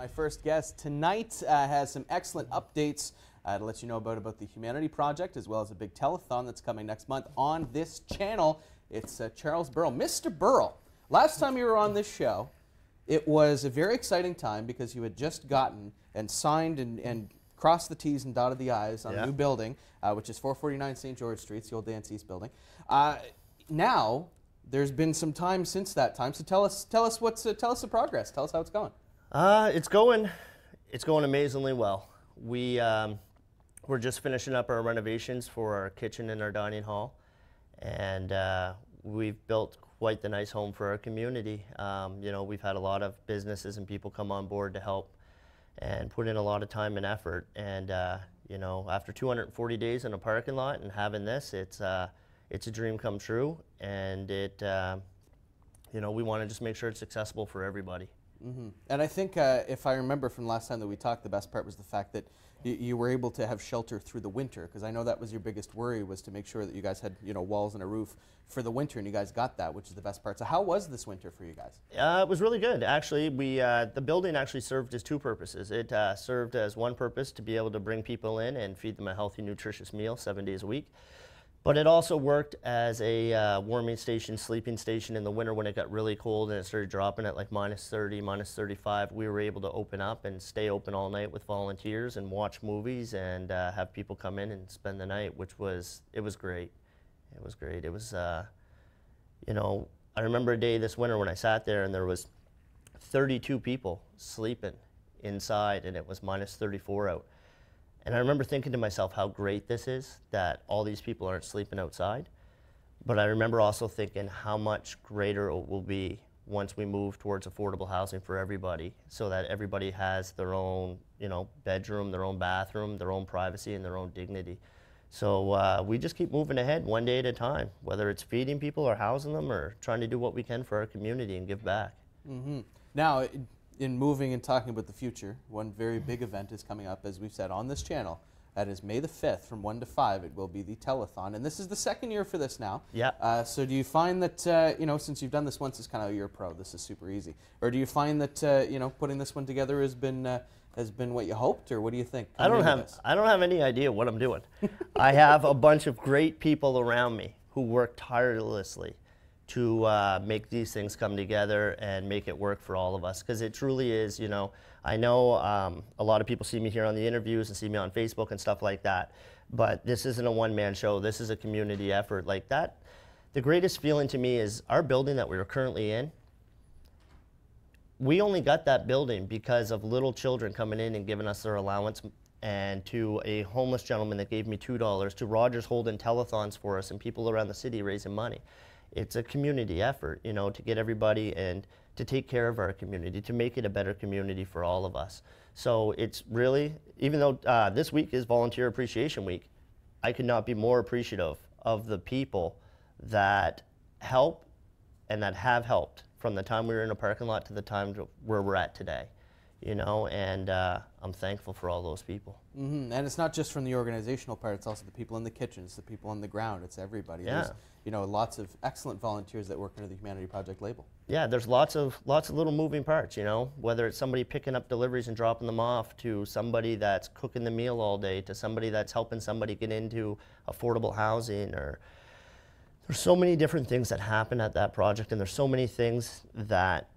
My first guest tonight has some excellent updates to let you know about the Humanity Project, as well as a big telethon that's coming next month on this channel. It's Charles Burrell. Mr. Burrell, last time you were on this show, it was a very exciting time because you had just gotten and signed and crossed the T's and dotted the I's on a new building, which is 449 St. George Street, it's the old Dance East building. Now, there's been some time since that time, so tell us the progress. Tell us how it's going. It's going amazingly well. We're just finishing up our renovations for our kitchen and our dining hall, and we've built quite the nice home for our community. You know, we've had a lot of businesses and people come on board to help and put in a lot of time and effort. And you know, after 240 days in a parking lot and having this, it's a dream come true. And you know, we want to just make sure it's accessible for everybody. Mm-hmm. And I think if I remember from last time that we talked, the best part was the fact that you were able to have shelter through the winter, because I know that was your biggest worry, was to make sure that you guys had, you know, walls and a roof for the winter, and you guys got that, which is the best part. So how was this winter for you guys? It was really good. Actually, the building actually served as two purposes. It served as one purpose to be able to bring people in and feed them a healthy, nutritious meal 7 days a week. But it also worked as a warming station, sleeping station in the winter when it got really cold and it started dropping at like -30, -35. We were able to open up and stay open all night with volunteers and watch movies and have people come in and spend the night, which was, it was great. It was great. It was, you know, I remember a day this winter when I sat there and there was 32 people sleeping inside and it was -34 out. And I remember thinking to myself how great this is that all these people aren't sleeping outside. But I remember also thinking how much greater it will be once we move towards affordable housing for everybody, so that everybody has their own, you know, bedroom, their own bathroom, their own privacy, and their own dignity. So we just keep moving ahead one day at a time, whether it's feeding people or housing them or trying to do what we can for our community and give back. Mm-hmm. Now, in moving and talking about the future, one very big event is coming up, as we've said, on this channel. That is May the 5th from 1 to 5. It will be the telethon, and this is the second year for this now. Yeah. So do you find that, you know, since you've done this once, it's kind of, you're a pro, this is super easy. Or do you find that, you know, putting this one together has been what you hoped, or what do you think? I don't have any idea what I'm doing. I have a bunch of great people around me who work tirelessly to make these things come together and make it work for all of us, because it truly is, you know, I know a lot of people see me here on the interviews and see me on Facebook and stuff like that, but this isn't a one-man show. This is a community effort like that. The greatest feeling to me is our building that we are currently in. We only got that building because of little children coming in and giving us their allowance, and to a homeless gentleman that gave me $2, to Rogers holding telethons for us and people around the city raising money. It's a community effort, you know, to get everybody and to take care of our community, to make it a better community for all of us. So it's really, even though this week is Volunteer Appreciation Week, I could not be more appreciative of the people that help and that have helped from the time we were in a parking lot to the time where we're at today. You know, and I'm thankful for all those people. Mm-hmm. And it's not just from the organizational part, it's also the people in the kitchens, the people on the ground, it's everybody. Yeah. There's, you know, lots of excellent volunteers that work under the Humanity Project label. Yeah, there's lots of little moving parts, you know, whether it's somebody picking up deliveries and dropping them off, to somebody that's cooking the meal all day, to somebody that's helping somebody get into affordable housing, or there's so many different things that happen at that project, and there's so many things that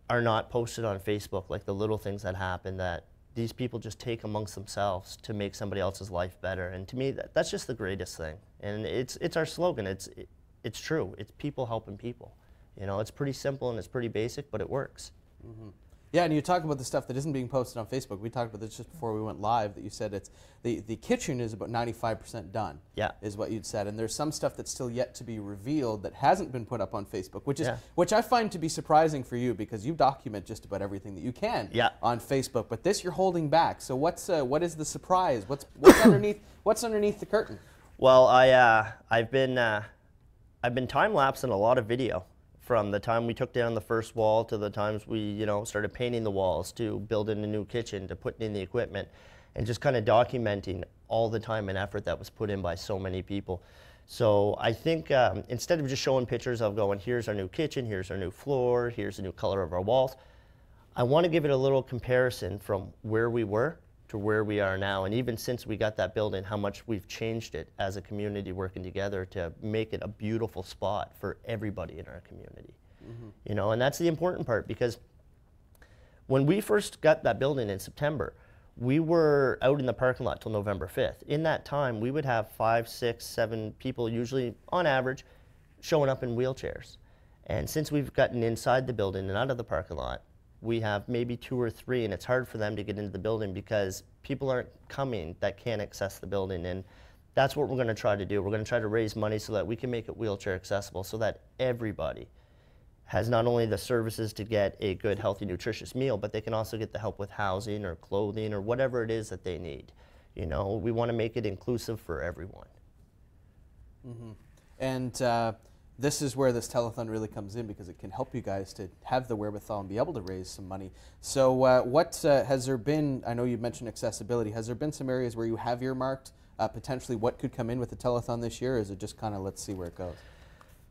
are not posted on Facebook, like the little things that happen that these people just take amongst themselves to make somebody else's life better. And to me, that's just the greatest thing. And it's our slogan. It's true. It's people helping people. You know, it's pretty simple and it's pretty basic, but it works. Mm-hmm. Yeah, and you talk about the stuff that isn't being posted on Facebook. We talked about this just before we went live, that you said it's the kitchen is about 95% done. Yeah, is what you'd said, and there's some stuff that's still yet to be revealed that hasn't been put up on Facebook, which I find to be surprising for you, because you document just about everything that you can on Facebook. But this you're holding back. So what is the surprise? What's underneath the curtain? Well, I've been time lapsing a lot of video. From the time we took down the first wall to the times we, you know, started painting the walls, to building a new kitchen, to putting in the equipment, and just kind of documenting all the time and effort that was put in by so many people. So I think instead of just showing pictures of going, here's our new kitchen, here's our new floor, here's the new color of our walls, I want to give it a little comparison from where we were to where we are now. And even since we got that building, how much we've changed it as a community working together to make it a beautiful spot for everybody in our community. You know, and that's the important part, because when we first got that building in September, we were out in the parking lot till November 5th. In that time, we would have 5, 6, 7 people, usually on average, showing up in wheelchairs. And since we've gotten inside the building and out of the parking lot, we have maybe 2 or 3, and it's hard for them to get into the building because people aren't coming that can't access the building. And that's what we're going to try to do. We're going to try to raise money so that we can make it wheelchair accessible, so that everybody has not only the services to get a good, healthy, nutritious meal, but they can also get the help with housing or clothing or whatever it is that they need. You know, we want to make it inclusive for everyone. And this is where this telethon really comes in, because it can help you guys to have the wherewithal and be able to raise some money. So what has there been, I know you mentioned accessibility, has there been some areas where you have earmarked potentially what could come in with the telethon this year, or is it just kind of let's see where it goes?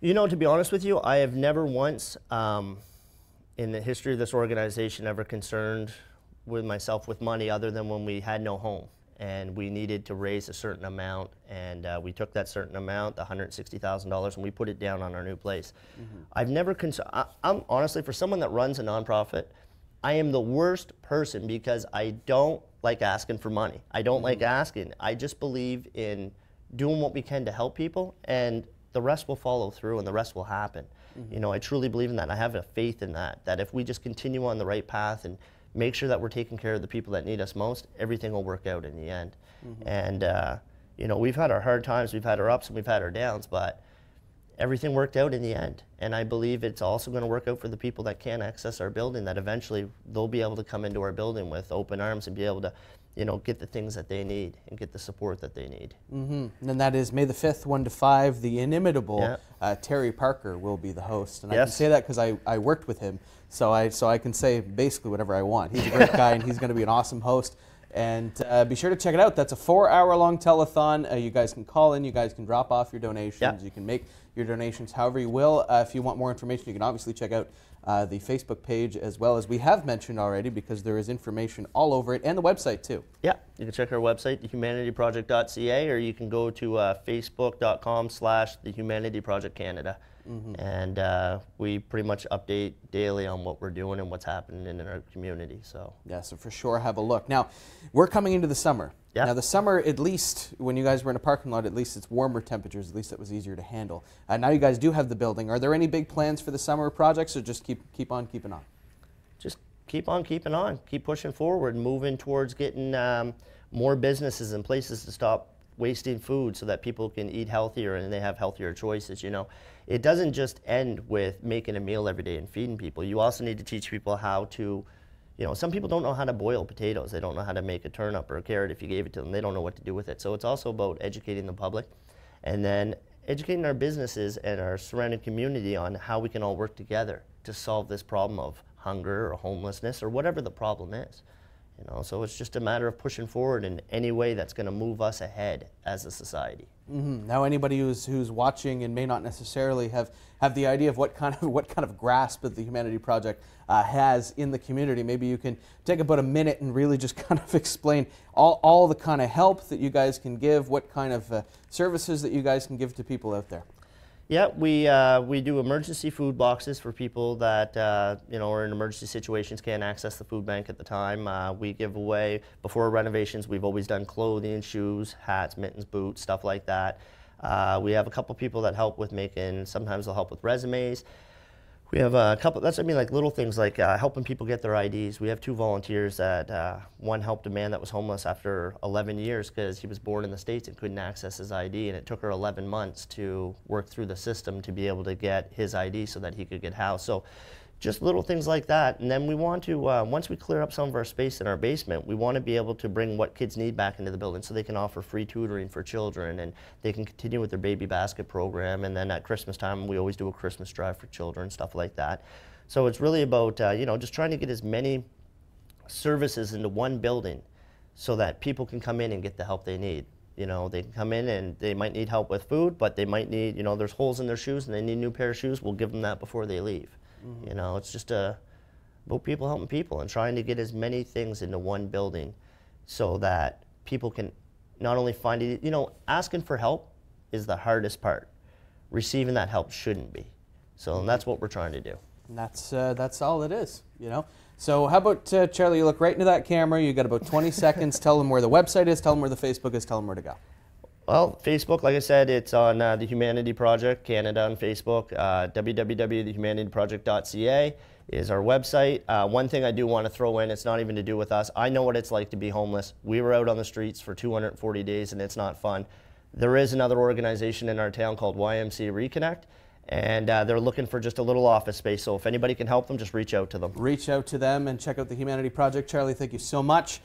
You know, to be honest with you, I have never once in the history of this organization ever concerned with myself with money, other than when we had no home and we needed to raise a certain amount, and we took that certain amount, the $160,000, and we put it down on our new place. I've never I'm honestly, for someone that runs a nonprofit, I am the worst person, because I don't like asking for money. I don't like asking. I just believe in doing what we can to help people, and the rest will follow through and the rest will happen. You know, I truly believe in that. I have a faith in that, that if we just continue on the right path and make sure that we're taking care of the people that need us most, everything will work out in the end. And, you know, we've had our hard times, we've had our ups and we've had our downs, but everything worked out in the end. And I believe it's also going to work out for the people that can't access our building, that eventually they'll be able to come into our building with open arms and be able to, you know, get the things that they need and get the support that they need. And that is May the 5th, 1 to 5. The inimitable Terry Parker will be the host. And I can say that because I worked with him, so I can say basically whatever I want. He's a great guy, and he's going to be an awesome host. And be sure to check it out. That's a 4-hour-long telethon. You guys can call in. You guys can drop off your donations. You can make your donations however you will. If you want more information, you can obviously check out the Facebook page, as well as we have mentioned already, because there is information all over it, and the website too. Yeah, you can check our website, thehumanityproject.ca, or you can go to facebook.com/thehumanityprojectcanada. And we pretty much update daily on what we're doing and what's happening in our community. So yeah, so for sure have a look. Now, we're coming into the summer. Now the summer, at least when you guys were in a parking lot, at least it's warmer temperatures, at least that was easier to handle. Now you guys do have the building. Are there any big plans for the summer projects, or just keep on keeping on? Just keep on keeping on, keep pushing forward, moving towards getting more businesses and places to stop wasting food so that people can eat healthier and they have healthier choices. You know, it doesn't just end with making a meal every day and feeding people. You also need to teach people how to, you know, some people don't know how to boil potatoes. They don't know how to make a turnip or a carrot. If you gave it to them, they don't know what to do with it. So it's also about educating the public, and then educating our businesses and our surrounding community on how we can all work together to solve this problem of hunger or homelessness or whatever the problem is. You know, so it's just a matter of pushing forward in any way that's going to move us ahead as a society. Now, anybody who's watching and may not necessarily have the idea of what kind of grasp that the Humanity Project has in the community, maybe you can take about a minute and really just kind of explain all the kind of help that you guys can give, what kind of services that you guys can give to people out there. Yeah, we do emergency food boxes for people that you know, are in emergency situations, can't access the food bank at the time. We give away, before renovations, we've always done clothing, shoes, hats, mittens, boots, stuff like that. We have a couple people that help with making, sometimes they'll help with resumes. We have a couple, that's, I mean, like little things like helping people get their IDs. We have 2 volunteers that, one helped a man that was homeless after 11 years because he was born in the States and couldn't access his ID, and it took her 11 months to work through the system to be able to get his ID so that he could get housed. So just little things like that. And then we want to, once we clear up some of our space in our basement, we want to be able to bring what kids need back into the building so they can offer free tutoring for children, and they can continue with their baby basket program. And then at Christmas time, we always do a Christmas drive for children, stuff like that. So it's really about, you know, just trying to get as many services into one building so that people can come in and get the help they need. You know, they can come in and they might need help with food, but they might need, you know, there's holes in their shoes and they need a new pair of shoes. We'll give them that before they leave. You know, it's just a about people helping people and trying to get as many things into one building so that people can not only find it, you know, asking for help is the hardest part. Receiving that help shouldn't be. So that's what we're trying to do. And that's all it is, you know. So how about, Charlie, you look right into that camera. You got about 20 seconds. Tell them where the website is. Tell them where the Facebook is. Tell them where to go. Well, Facebook, like I said, it's on the Humanity Project Canada on Facebook. www.thehumanityproject.ca is our website. One thing I do want to throw in, it's not even to do with us. I know what it's like to be homeless. We were out on the streets for 240 days and it's not fun. There is another organization in our town called YMCA Reconnect, and they're looking for just a little office space. So if anybody can help them, just reach out to them. Reach out to them and check out the Humanity Project. Charlie, thank you so much.